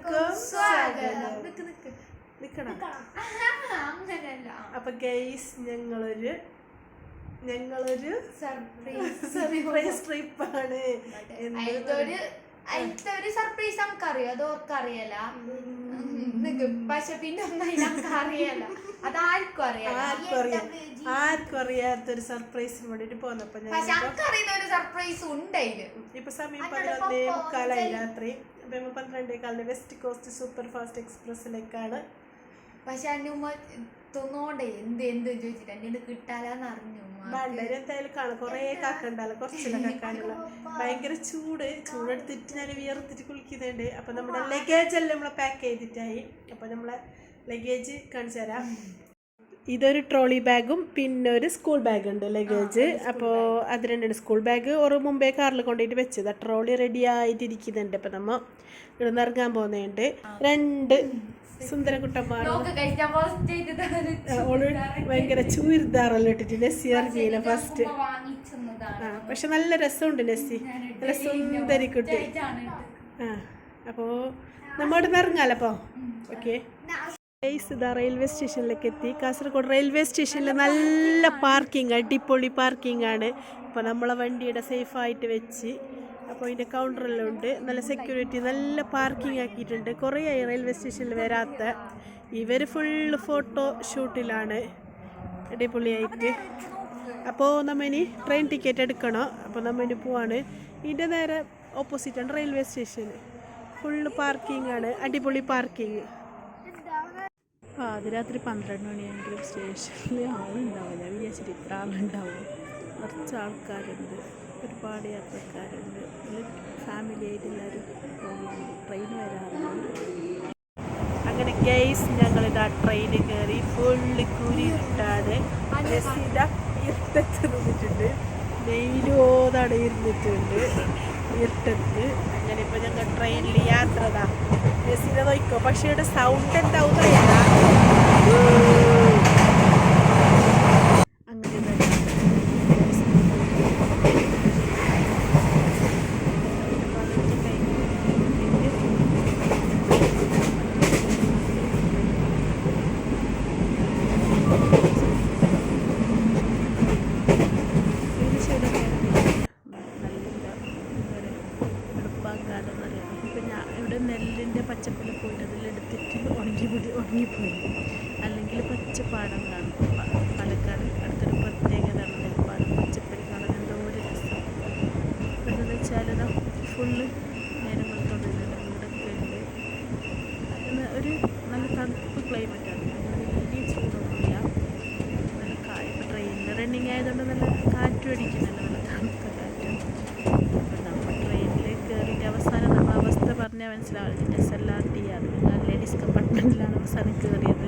എല്ലാവർക്കും സ്വാഗതം. അപ്പൊ ഗൈസ് ഞങ്ങളൊരു സർപ്രൈസ് ട്രിപ്പാണ്. ഒരു സർപ്രൈസ് നമുക്കറിയാം, അത് ഓർക്കറിയല. പക്ഷെ പിന്നെ ഒന്നും അറിയല, അതാർക്കും ആർക്കും അറിയാത്തൊരു സർപ്രൈസിന് വേണ്ടിട്ട് പോന്നപ്പോ അറിയുന്ന ഒരു സർപ്രൈസ് ഉണ്ടായില്ല. ഇപ്പൊ സമയം 11:45 രാത്രി. 12:15 വെസ്റ്റ് കോസ്റ്റ് സൂപ്പർ ഫാസ്റ്റ് എക്സ്പ്രസിലേക്കാണ്. പക്ഷെ തോന്നോണ്ടേ എന്ത് ചോദിച്ചിട്ട് എന്നെ കിട്ടാലെന്ന് അറിഞ്ഞു. എന്തായാലും കാണാം, കൊറേ കാക്കണ്ടല്ലോ, കുറച്ചില്ല കാക്കാനുള്ള. ഭയങ്കര ചൂടെടുത്തിട്ട് ഞാൻ വിയർത്തിട്ട് കുളിക്കുന്നുണ്ട്. അപ്പൊ നമ്മുടെ ലഗേജ് എല്ലാം നമ്മളെ പാക്ക് ചെയ്തിട്ടായി. അപ്പൊ നമ്മളെ ലഗേജ് കാണിച്ചു തരാം. ഇതൊരു ട്രോളി ബാഗും പിന്നെ ഒരു സ്കൂൾ ബാഗ് ഉണ്ട് ലഗേജ്. അപ്പോൾ അത് രണ്ടുണ്ട്. സ്കൂൾ ബാഗ് ഒരു മുമ്പേ കാറിൽ കൊണ്ടുപോയിട്ട് വെച്ചത്. ട്രോളി റെഡി ആയിട്ടിരിക്കുന്നുണ്ട്. അപ്പം നമ്മൾ ഇവിടെ നിന്ന് ഇറങ്ങാൻ പോകുന്നുണ്ട്. 2 സുന്ദരകുട്ടന്മാർ ഭയങ്കര ചൂരിദാറെല്ലാം ഇട്ടിട്ട് നെസ്സി ഇറങ്ങിയില്ല ഫസ്റ്റ്. പക്ഷെ നല്ല രസമുണ്ട് നെസ്സി, നല്ല സുന്ദരി കുട്ടി. അപ്പോൾ നമ്മോട് നിന്ന് ഇറങ്ങാലോ. അപ്പോൾ ഓക്കെ, ഇതാ റെയിൽവേ സ്റ്റേഷനിലേക്ക് എത്തി. കാസർഗോഡ് റെയിൽവേ സ്റ്റേഷനിൽ നല്ല പാർക്കിംഗ്, അടിപൊളി പാർക്കിംഗ് ആണ്. അപ്പോൾ നമ്മളെ വണ്ടിയുടെ സേഫായിട്ട് വെച്ച്. അപ്പോൾ ഇതിൻ്റെ കൗണ്ടറെല്ലാം ഉണ്ട്, നല്ല സെക്യൂരിറ്റി, നല്ല പാർക്കിംഗ് ആക്കിയിട്ടുണ്ട്. കുറേ ആയി റെയിൽവേ സ്റ്റേഷനിൽ വരാത്ത. ഇവർ ഫുള്ള് ഫോട്ടോ ഷൂട്ടിലാണ്, അടിപൊളിയായിട്ട്. അപ്പോൾ നമ്മൾ ഇനി ട്രെയിൻ ടിക്കറ്റ് എടുക്കണം. അപ്പോൾ നമ്മൾ ഇനി പോവാണ്. ഇതിൻ്റെ നേരെ ഓപ്പോസിറ്റാണ് റെയിൽവേ സ്റ്റേഷൻ. ഫുള്ള് പാർക്കിംഗ് ആണ്, അടിപൊളി പാർക്കിംഗ്. പാതിരാത്രി 12 മണിയെങ്കിലും സ്റ്റേഷനിൽ ആളുണ്ടാവില്ല. വിചാരിച്ചിട്ട് ഇത്ര ആളുണ്ടാവും. കുറച്ച് ആൾക്കാരുണ്ട്, ഒരുപാട് യാത്രക്കാരുണ്ട്. ഫാമിലി ആയിട്ട് എല്ലാവരും പോകുന്നുണ്ട്. ട്രെയിൻ വരാറുണ്ട്. അങ്ങനെ ഗൈസ് ഞങ്ങളിതാ ട്രെയിന് കയറി. ഫുള്ള് കുരിട്ടാണ്. ജെസ്സിയുടെ ഇരുട്ടത്ത് നിന്നിട്ടുണ്ട്, നെയിലോതാണ് ഇരുന്നിട്ടുണ്ട് ഇരുട്ടത്ത്. അങ്ങനെ ഇപ്പോൾ ഞങ്ങൾ ട്രെയിനിൽ യാത്ര ജെസ്സിനെ നോക്കോ. പക്ഷേ ഇവിടെ സൗണ്ട് എന്താവും അറിയാം. അങ്ങനെ ഇവിടെ നെല്ലിൻ്റെ പച്ചപ്പിൽ പോയിട്ട് അതിലെടുത്തിട്ട് ഉണങ്ങിപ്പോയി. അല്ലെങ്കിൽ പച്ചപ്പാടം കാണും. പാലക്കാട് അടുത്തൊരു പ്രത്യേകതയാണ് നെൽപ്പാടം പച്ചപ്പിൽ കാണാൻ എന്തോ ഒരു രസം. എന്താണെന്ന് വെച്ചാൽ ഫുള്ള് നേരം കൊടുത്തോണ്ടിരുന്നുണ്ട്. വീടൊക്കെ ഉണ്ട്. ഒരു നല്ല തണുപ്പ് ക്ലൈമറ്റാണ്. വലിയ ചൂടൊന്നുമില്ല. നല്ല ട്രെയിനിൽ റണ്ണിങ് ആയതുകൊണ്ട് നല്ല കാറ്റും അടിക്കുന്നുണ്ട്, നല്ല തണുത്ത കാറ്റും. അപ്പം നമ്മൾ ട്രെയിനിൽ കയറിയിട്ട് അവസാനം നമ്മൾ അവസ്ഥ പറഞ്ഞാൽ മനസ്സിലാവില്ല. SLRT ആണ്, ലേഡീസ് കമ്പാർട്ട്മെൻറ്റിലാണ് അവസാനം കയറിയത്.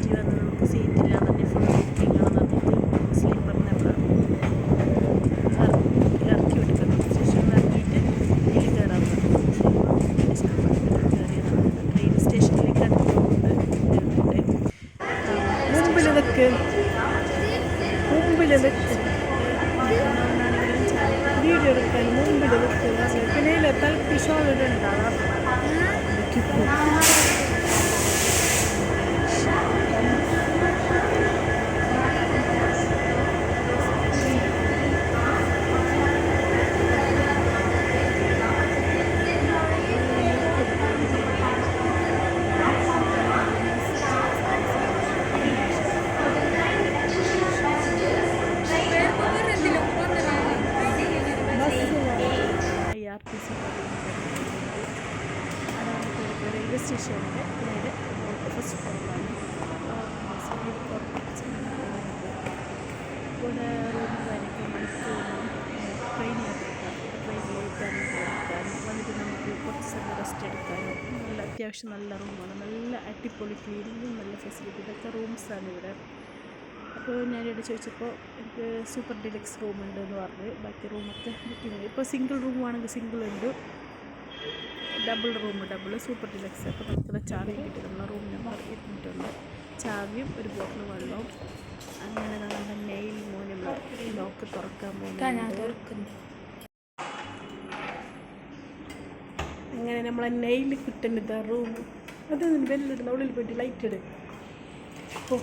ടി വന്ന് നമുക്ക് സീറ്റില്ല പറഞ്ഞ് ഫുൾ ബുക്കിംഗ് ആണെന്ന് പറഞ്ഞിട്ട് സ്ലീപ്പർ നമ്മൾ ഇറക്കി വിട്ടിട്ടുണ്ട്. സ്റ്റേഷനിൽ ഇറങ്ങിയിട്ട് ഇതിൽ കയറാൻ ലേഡീസ് കമ്പാർട്ട്മെൻറ്റിൽ കയറിയതാണ്. ട്രെയിൻ സ്റ്റേഷനിലേക്ക് അടുത്തുകൊണ്ട് മുമ്പിൽ നിൽക്ക് വീഡിയോ എടുക്കാൻ മുമ്പിൽ നിൽക്കുക. പിന്നെ തലക്ക് ഷോളിടുണ്ടാകാം. റെയിൽവേ സ്റ്റേഷനിലെ നേരെ ഫസ്റ്റ് ഫ്ലോറിലാണ്. ഇവിടെ റൂമും കാര്യമൊക്കെ മണിക്കൂറും ട്രെയിൻ യാത്രക്കാർ ട്രെയിനിലേക്കാനും പോകാനും വന്നിട്ട് നമുക്ക് കുറച്ച് സമയം റെസ്റ്റ് എടുക്കാനും നല്ല അത്യാവശ്യം നല്ല റൂമാണ്. നല്ല അടിപൊളി ക്ലീനിങ്ങും നല്ല ഫെസിലിറ്റി. ഇതൊക്കെ റൂംസാണ് ഇവിടെ. അപ്പോൾ ഞാനിവിടെ ചോദിച്ചപ്പോൾ എനിക്ക് സൂപ്പർ ഡിലക്സ് റൂമുണ്ട് എന്ന് പറഞ്ഞ് ബാക്കി റൂമൊക്കെ ബുക്കിംഗ്. ഇപ്പോൾ സിംഗിൾ റൂമാണെങ്കിൽ സിംഗിൾ ഉണ്ട്, ഡബിൾ സൂപ്പർ ഡിലക്സ്. അപ്പോൾ നമുക്കത് ചാവിയും കിട്ടി. നമ്മളെ റൂം നമ്പർ 200. ചാവിയും ഒരു ബോട്ടിൽ വെള്ളവും. അങ്ങനെ നമ്മുടെ നെയിൽ മോനുള്ള ലോക്ക് തുറക്കാൻ പോകുന്നത്. അങ്ങനെ നമ്മളെ നെയിൽ കിട്ടുന്നത് റൂം അതൊന്നും ബെല്ലിടുന്ന ഉള്ളിൽ പോയിട്ട് ലൈറ്റ് ഇട് ഓ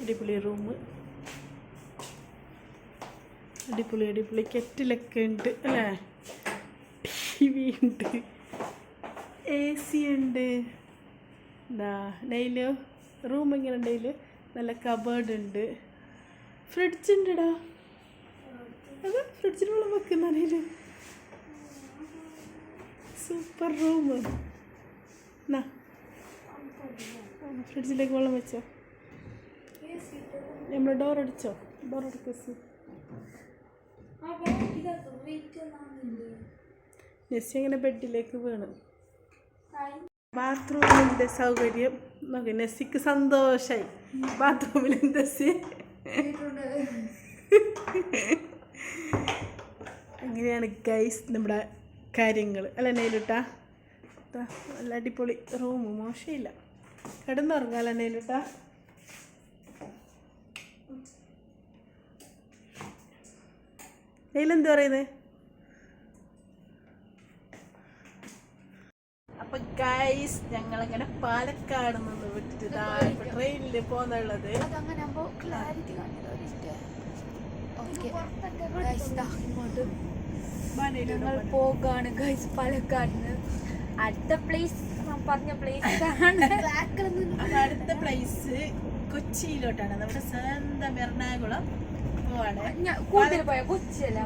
അടിപൊളി റൂം അടിപൊളി കെറ്റിലൊക്കെ ഉണ്ട് അല്ലേ ടി വി ഉണ്ട് AC ഉണ്ട് എന്താ നെയിൽ റൂം എങ്ങനെ ഉണ്ടെങ്കിൽ നല്ല കബേർഡ് ഉണ്ട് ഫ്രിഡ്ജ് ഉണ്ടടാ അത് ഫ്രിഡ്ജിൽ വെള്ളം വെക്കുന്ന നെയിൽ സൂപ്പർ റൂം എന്നാ ഫ്രിഡ്ജിലേക്ക് വെള്ളം വെച്ചോ നമ്മൾ ഡോർ അടിച്ചോ ഡോർ അടിക്കോ നെസ്സി അങ്ങനെ ബെഡിലേക്ക് വീണു ബാത്റൂമിൻ്റെ സൗകര്യം നോക്കി നെസ്സിക്ക് സന്തോഷമായി ബാത്റൂമിൽ നെസ്സി അങ്ങനെയാണ് ഗൈസ് നമ്മുടെ കാര്യങ്ങൾ അല്ല നെയിലിട്ടാ നല്ല അടിപൊളി റൂം മോശമില്ല കിടന്നുറങ്ങാല നെയിലിട്ടാ നെയിലെന്ത് പറയുന്നത് അപ്പൊ ഗൈസ് ഞങ്ങളങ്ങനെ പാലക്കാട് നിന്ന് വിട്ടിട്ട് ട്രെയിനിൽ പോന്നുള്ളത് ഞങ്ങൾ പോകാണ് ഗൈസ് പാലക്കാടിന് അടുത്ത പ്ലേസ് പറഞ്ഞ പ്ലേസ് അടുത്ത പ്ലേസ് കൊച്ചിയിലോട്ടാണ് നമ്മുടെ സ്വന്തം എറണാകുളം കൂടുതൽ പോയ കൊച്ചിയല്ല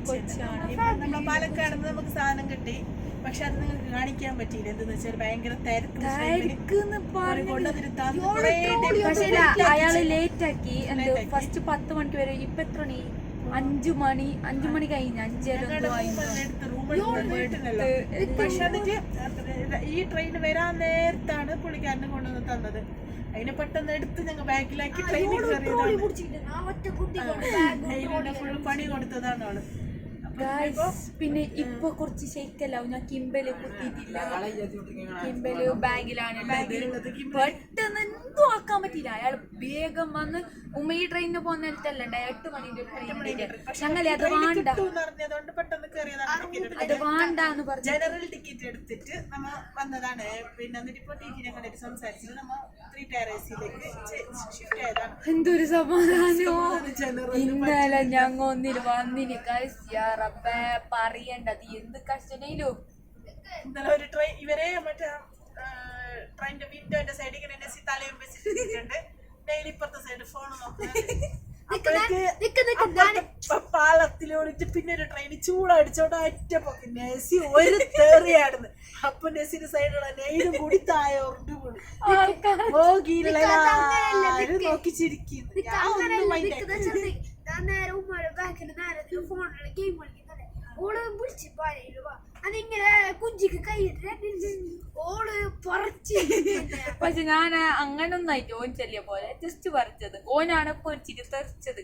കൊച്ചിയാണ് നമ്മളെ പാലക്കാട് നിന്ന് നമുക്ക് സാധനം കിട്ടി പക്ഷെ അത് നിങ്ങൾക്ക് കാണിക്കാൻ പറ്റിയില്ല എന്തെന്ന് വെച്ചാൽ ഭയങ്കര അയാള് ലേറ്റ് ആക്കി ഫസ്റ്റ് 10 മണിക്ക് വരെ ഇപ്പൊ എത്ര മണി 5 മണി കഴിഞ്ഞ 5 പക്ഷെ എന്നിട്ട് ഈ ട്രെയിൻ വരാൻ നേരത്താണ് പുള്ളിക്കാരനെ കൊണ്ടുവന്ന് തന്നത് അതിനെ പെട്ടെന്ന് എടുത്ത് ഞങ്ങൾ ബാഗിലാക്കി ട്രെയിനിൽ ഫുൾ പണി കൊടുത്തതാണ് അവള് പിന്നെ ഇപ്പൊ കുറച്ച് ശൈക്കലാവും ഞാൻ കിംബല് കുത്തിയിട്ടില്ല കിംബല് ബാഗിലാണ് പെട്ടെന്ന് എന്തും ആക്കാൻ പറ്റില്ല അയാൾ വേഗം വന്ന് ഉമ്മ ഈ ട്രെയിനിന് പോകുന്ന നേരത്തല്ല 8 മണിന്റെ ഞങ്ങളെ അത് വേണ്ട അത് വേണ്ടെന്ന് പറഞ്ഞു ജനറൽ ടിക്കറ്റ് എടുത്തിട്ട് നമ്മ വന്നതാണ് പിന്നെ ഇപ്പൊ ടീച്ചറെ കണ്ടിട്ട് സംസാരിച്ചത് നമ്മ 3 ടയർ AC-ലേക്ക് ഷിഫ്റ്റ് ചെയ്തതാണ് എന്തൊരു സമാധാനോ ഇന്നലെ ഞങ്ങ ഒന്നിന് വന്നിന് പറയണ്ടത് എന്ത് കഷ്ടനയിലും ഇന്നലെ ഒരു ട്രെയിൻ ഇവരെ മറ്റേ ട്രെയിനിന്റെ വിൻഡോന്റെ സൈഡിൽ ഇങ്ങനെ തലയും വെച്ചിട്ടുണ്ട് ഡെയിലി ഇപ്പുറത്തെ സൈഡ് ഫോൺ നോക്കുന്നത് പാളത്തിലോടിട്ട് പിന്നെ ഒരു ട്രെയിൻ ചൂടടിച്ചോണ്ട് ഒറ്റ പൊക്കി നെസി ഒരു തെറിയാടുന്നു അപ്പൊ നെസിന്റെ സൈഡിലുള്ള നെയിലും കൂടി തായോർണ്ട് പോകിയില്ലാരും നോക്കി ചിരിക്കുന്നു ഓള് വിളിച്ച് പറയലുവാ അതിങ്ങനെ കുഞ്ചിക്ക് കൈയിട്ട് ഓള് പറിച്ച് പക്ഷെ ഞാൻ അങ്ങനെ ഒന്നായിട്ട് ഓൻ ചെല്ലിയ പോലെ ജസ്റ്റ് പറിച്ചത് ഓനാണ് പൊരിച്ചിട്ട് തെറിച്ചത്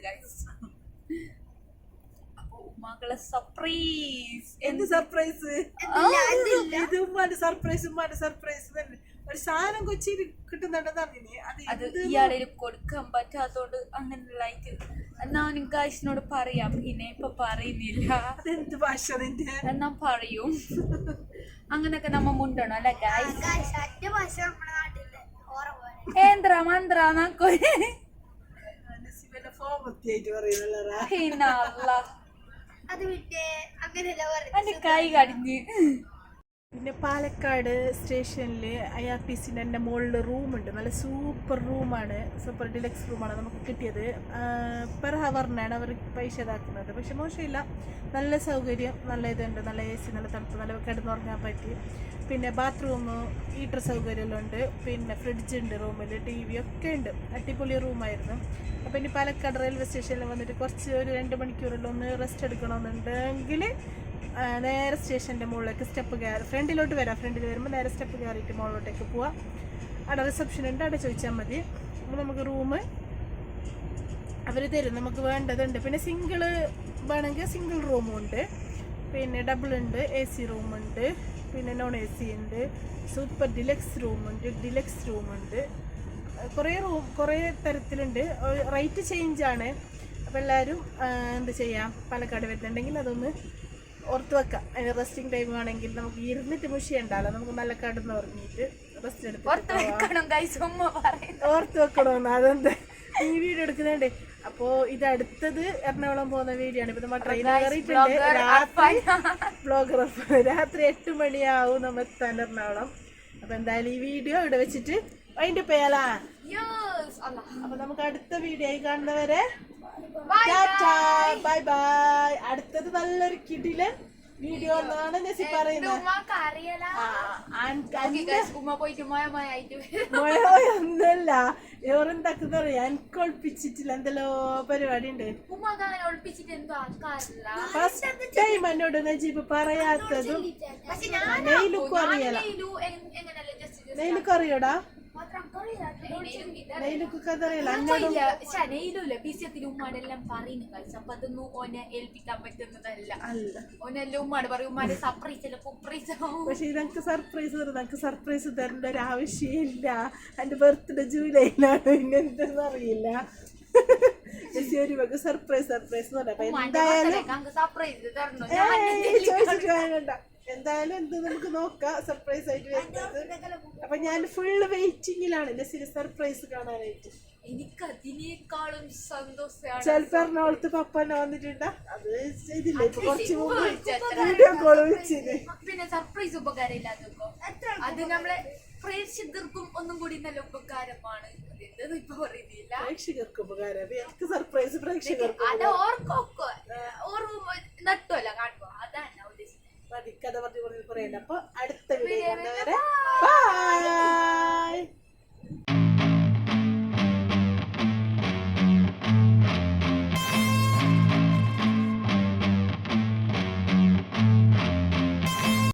മകളെ സർപ്രൈസ് എന്ത് സർപ്രൈസ് ഇത് ഉമ്മാന്റെ സർപ്രൈസ് തന്നെ ഒരു സാധനം കൊച്ചിയിൽ കിട്ടുന്നുണ്ടെന്ന് അത് ഇയാളെ കൊടുക്കാൻ പറ്റാത്തോണ്ട് അങ്ങനെയുള്ള എന്നാ ഗായ്സിനോട് പറയാം പിന്നെ ഇപ്പൊ പറയുന്നില്ല അതെന്ത് ഭാഷ എന്നാ പറയും അങ്ങനൊക്കെ നമ്മ മുണ്ടണം അല്ലെ ഗായ്സ് ഏന്ദ്ര മന്ത്ര കൈ കടിഞ്ഞ് പിന്നെ പാലക്കാട് സ്റ്റേഷനിൽ IRTC-ൻ്റെ എൻ്റെ മുകളിൽ റൂമുണ്ട് നല്ല സൂപ്പർ റൂമാണ് സൂപ്പർ ഡിലക്സ് റൂമാണ് നമുക്ക് കിട്ടിയത് പെർ ഹവറിനാണ് അവർ പൈസ ഇതാക്കുന്നത് പക്ഷെ മോശമില്ല നല്ല സൗകര്യം നല്ല ഇതുണ്ട് നല്ല AC നല്ല തണുപ്പ് നല്ല കിടന്നുറങ്ങാൻ പറ്റി പിന്നെ ബാത്റൂം ഹീറ്റർ സൗകര്യമെല്ലാം ഉണ്ട് പിന്നെ ഫ്രിഡ്ജ് ഉണ്ട് റൂമിൽ TV ഒക്കെ ഉണ്ട് അടിപൊളി റൂമായിരുന്നു അപ്പോൾ ഇനി പാലക്കാട് റെയിൽവേ സ്റ്റേഷനിൽ വന്നിട്ട് കുറച്ച് ഒരു 2 മണിക്കൂറിൽ ഒന്ന് റെസ്റ്റ് എടുക്കണമെന്നുണ്ടെങ്കിൽ നേരെ സ്റ്റേഷൻ്റെ മുകളിലേക്ക് സ്റ്റെപ്പ് കയറി ഫ്രണ്ടിലോട്ട് വരാം ഫ്രണ്ടിൽ വരുമ്പോൾ നേരെ സ്റ്റെപ്പ് കയറിയിട്ട് മുകളിലോട്ടേക്ക് പോവാം അവിടെ റിസപ്ഷൻ ഉണ്ട് അവിടെ ചോദിച്ചാൽ മതി അപ്പോൾ നമുക്ക് റൂം അവർ തരും നമുക്ക് വേണ്ടതുണ്ട് പിന്നെ സിംഗിൾ വേണമെങ്കിൽ സിംഗിൾ റൂമും ഉണ്ട് പിന്നെ ഡബിൾ ഉണ്ട്, AC റൂമുണ്ട്, പിന്നെ നോൺ AC ഉണ്ട്, സൂപ്പർ ഡിലക്സ് റൂമുണ്ട്, ഡിലക്സ് റൂമുണ്ട്, കുറേ തരത്തിലുണ്ട്. റേറ്റ് ചേഞ്ചാണ്. അപ്പോൾ എല്ലാവരും എന്ത് ചെയ്യാം, പാലക്കാട് വരുന്നുണ്ടെങ്കിൽ അതൊന്ന് ഓർത്ത് വെക്കാം. അതിന് റെസ്റ്റിംഗ് ടൈം ആണെങ്കിൽ നമുക്ക് ഇരുന്നിട്ട് മുഷിയുണ്ടല്ലോ, നമുക്ക് നല്ല കടന്ന് ഉറങ്ങിയിട്ട് റെസ്റ്റ് എടുത്ത് ഓർത്ത് വെക്കണമെന്ന്. അതെന്താ ഈ വീഡിയോ എടുക്കുന്നുണ്ട്. അപ്പോൾ ഇത് അടുത്തത് എറണാകുളം പോകുന്ന വീഡിയോ ആണ്. ഇപ്പം നമ്മൾ ട്രെയിൻ കയറിയിട്ടുണ്ട്. രാത്രി 8 മണിയാവും നമ്മൾ എത്താൻ എറണാകുളം. അപ്പോൾ എന്തായാലും ഈ വീഡിയോ ഇവിടെ വെച്ചിട്ട് അതിൻ്റെ പേലാ. അപ്പോൾ നമുക്ക് അടുത്ത വീഡിയോ ആയി കാണുന്നവരെ ബൈ ബൈ. അടുത്തത് നല്ലൊരു കിടിലൻ വീഡിയോ എന്നാണ് നെസി പറയുന്നത്. ഒന്നല്ല ഇവരെന്താക്കുന്ന എനക്കൊളിപ്പിച്ചിട്ടില്ല, എന്തെല്ലോ പരിപാടി ഉണ്ട്. ഫസ്റ്റ് ടൈം എന്നോട് നജീബ് പറയാത്തതും. നെയിലുക്കും അറിയല, നെയിലുക്കും അറിയോടാ, നെയിലുക്കൊക്കെ അതറിയില്ല. ഉമ്മാടെല്ലാം പറയുന്നു കളിച്ചു. അപ്പൊ അതൊന്നും ഓനെ ഏൽപ്പിക്കാൻ പറ്റുന്നതല്ല. ഓനെല്ലാം ഉമ്മാട് പറയും ഉമ്മാടെ സർപ്രൈസ് അല്ല സർപ്രൈസ്. പക്ഷെ ഇതെനിക്ക് സർപ്രൈസ് തരും. നമുക്ക് സർപ്രൈസ് തരേണ്ട ഒരു ആവശ്യമില്ല. എന്റെ ബർത്ത്ഡേ ജൂലൈയിലാണ്, ഇങ്ങനത്തെ അറിയില്ല. സർപ്രൈസ് സർപ്രൈസ് എന്ന് പറയാം. ചോദിച്ചിട്ട് വേണ്ട, എന്തായാലും എന്ത് നമുക്ക് നോക്കാം സർപ്രൈസ് ആയിട്ട് വരുന്നത്. അപ്പൊ ഞാൻ ഫുള്ള് വെയിറ്റിംഗിലാണ് നെസിന് സർപ്രൈസ് കാണാനായിട്ട്. എനിക്ക് അതിനേക്കാളും സന്തോഷമാണ്. ചിലപ്പോ എറണാകുളത്ത് പപ്പന്നെ വന്നിട്ടുണ്ടാ, അത് ചെയ്തില്ല. ഇപ്പൊ കുറച്ച് മുമ്പ് വീഡിയോ കോൾ വിളിച്ചിന്. പിന്നെ സർപ്രൈസ് ഉപകാരം ഇല്ലാത്തപ്പോ അത് നമ്മളെ പ്രേക്ഷകർക്കും ഒന്നും കൂടി നല്ല ഉപകാരമാണ്. ഇപ്പൊ പറയുന്നില്ല, പ്രേക്ഷകർക്ക് ഉപകാരം. എനിക്ക് സർപ്രൈസ് പ്രേക്ഷകർക്ക് അത് ഓർക്കൊക്കെ ഓർമ്മ നട്ടുമല്ല കാണുമ്പോ അതാണ് ഉദ്ദേശിച്ചത്. കഥ പറഞ്ഞു പറയണ്ട. അപ്പൊ അടുത്ത വീഡിയോ കണ്ടവരെ ബൈ.